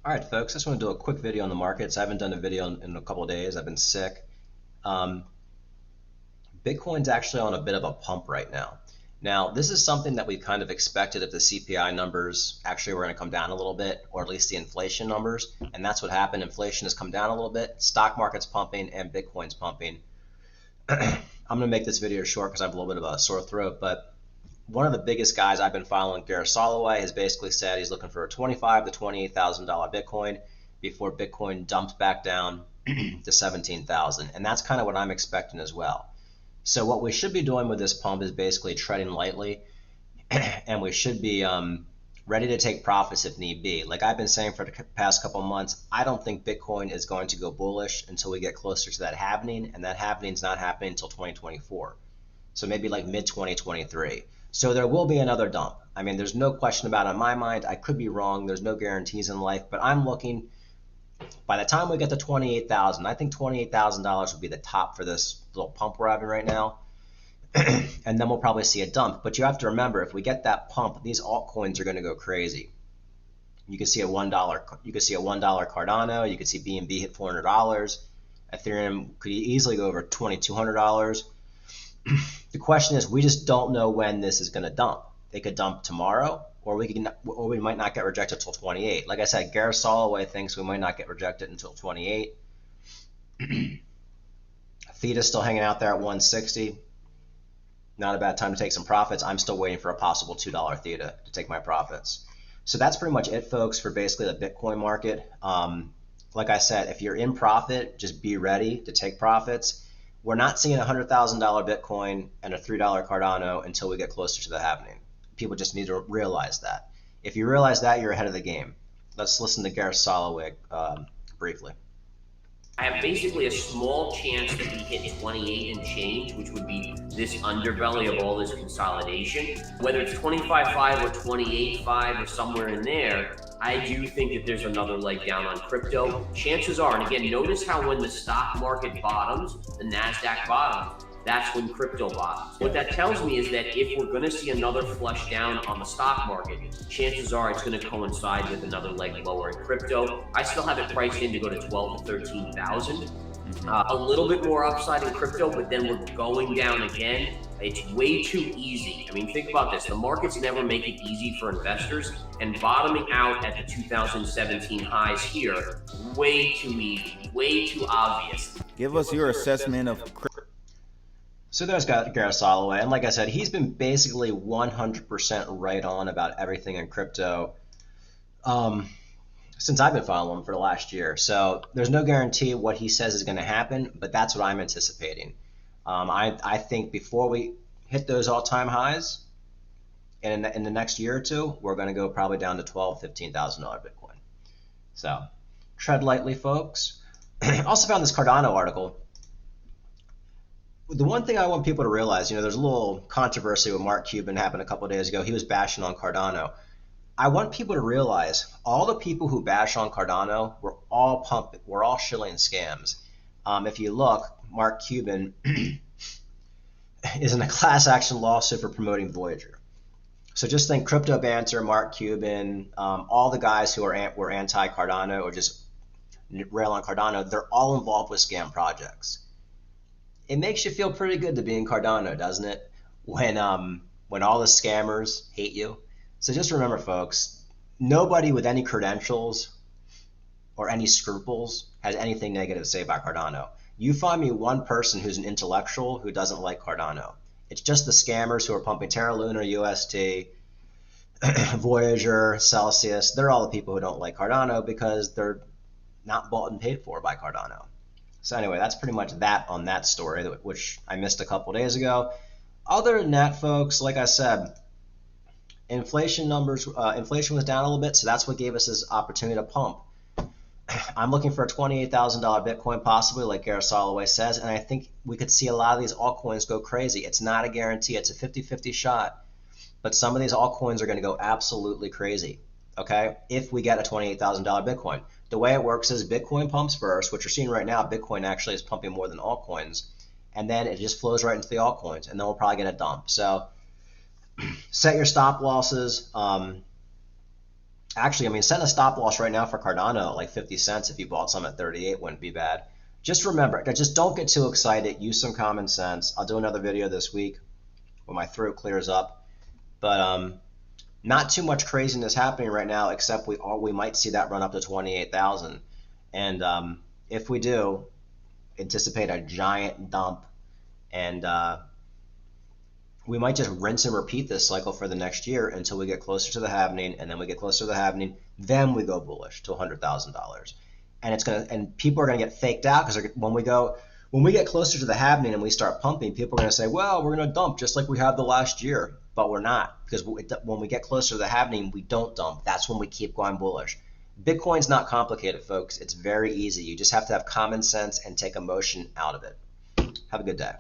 All right, folks, I just want to do a quick video on the markets. I haven't done a video in a couple of days. I've been sick. Um, Bitcoin's actually on a bit of a pump right now. Now, this is something that we kind of expected if the CPI numbers actually were going to come down a little bit, or at least the inflation numbers. And that's what happened. Inflation has come down a little bit. Stock market's pumping and Bitcoin's pumping. I'm going to make this video short because I have a little bit of a sore throat, but one of the biggest guys I've been following, Gareth, has basically said he's looking for a $25,000 to $28,000 Bitcoin before Bitcoin dumps back down to 17,000, and that's kind of what I'm expecting as well. So what we should be doing with this pump is basically treading lightly, and we should be ready to take profits if need be. Like I've been saying for the past couple months, I don't think Bitcoin is going to go bullish until we get closer to that halvening, and that halvening is not happening until 2024. So maybe like mid 2023. So there will be another dump. I mean, there's no question about it in my mind. I could be wrong. There's no guarantees in life, but I'm looking, by the time we get to 28,000, I think $28,000 would be the top for this little pump we're having right now. And then we'll probably see a dump. But you have to remember, if we get that pump, these altcoins are going to go crazy. You could see a $1, you could see a $1 Cardano, you could see BNB hit $400. Ethereum could easily go over $2,200. The question is, we just don't know when this is going to dump. It could dump tomorrow, or we might not get rejected until 28. Like I said, Gareth Soloway thinks we might not get rejected until 28. Theta's still hanging out there at 160. Not a bad time to take some profits. I'm still waiting for a possible $2 Theta to take my profits. So that's pretty much it, folks, for basically the Bitcoin market. Like I said, if you're in profit, just be ready to take profits. We're not seeing a $100,000 Bitcoin and a $3 Cardano until we get closer to the happening. People just need to realize that. If you realize that, you're ahead of the game. Let's listen to Gareth Soloway briefly. I have basically a small chance that we hit 28 and change, which would be this underbelly of all this consolidation. Whether it's 25.5 or 28.5 or somewhere in there, I do think that there's another leg down on crypto. Chances are, and again, notice how when the stock market bottoms, the NASDAQ bottoms, that's when crypto bottoms. What that tells me is that if we're going to see another flush down on the stock market, chances are it's going to coincide with another leg lower in crypto. I still have it priced in to go to 12 to 13,000. A little bit more upside in crypto, but then we're going down again. It's way too easy. I mean, think about this. The markets never make it easy for investors, and bottoming out at the 2017 highs here, way too easy, way too obvious. Give us your assessment of crypto. So there's Gareth Soloway, and like I said, he's been basically 100% right on about everything in crypto since I've been following him for the last year. So there's no guarantee what he says is going to happen, but that's what I'm anticipating. I think before we hit those all-time highs in the next year or two, we're going to go probably down to $12,000, $15,000 Bitcoin. So tread lightly, folks. Also found this Cardano article. The one thing I want people to realize, there's a little controversy with Mark Cuban happened a couple of days ago. He was bashing on Cardano. I want people to realize all the people who bash on Cardano were all pumping, were all shilling scams. If you look, Mark Cuban is in a class action lawsuit for promoting Voyager. So just think Crypto Banter, Mark Cuban, all the guys who were anti-Cardano or just rail on Cardano, they're all involved with scam projects. It makes you feel pretty good to be in Cardano, doesn't it? When all the scammers hate you. So just remember, folks, nobody with any credentials or any scruples has anything negative to say about Cardano. You find me one person who's an intellectual who doesn't like Cardano. It's just the scammers who are pumping Terra Luna, UST, Voyager, Celsius. They're all the people who don't like Cardano because they're not bought and paid for by Cardano. So anyway, that's pretty much that on that story, which I missed a couple days ago. Other than that, folks, like I said, inflation was down a little bit, so that's what gave us this opportunity to pump. I'm looking for a $28,000 Bitcoin possibly, like Gareth Soloway says, and I think we could see a lot of these altcoins go crazy. It's not a guarantee. It's a 50-50 shot, but some of these altcoins are going to go absolutely crazy, okay, if we get a $28,000 Bitcoin. The way it works is Bitcoin pumps first, which you're seeing right now. Bitcoin actually is pumping more than altcoins, and then it just flows right into the altcoins, and then we'll probably get a dump. So set your stop losses. Actually, I mean, setting a stop loss right now for Cardano at like 50 cents if you bought some at 38 wouldn't be bad. Just remember, just don't get too excited. Use some common sense. I'll do another video this week when my throat clears up. But not too much craziness happening right now, except we might see that run up to 28,000. And if we do, anticipate a giant dump, and we might just rinse and repeat this cycle for the next year until we get closer to the halvening, and then we get closer to the halvening, then we go bullish to $100,000. And people are gonna get faked out, because when we get closer to the halvening and we start pumping, people are gonna say, well, we're gonna dump just like we have the last year, but we're not, because when we get closer to the halvening, we don't dump. That's when we keep going bullish. Bitcoin's not complicated, folks. It's very easy. You just have to have common sense and take emotion out of it. Have a good day.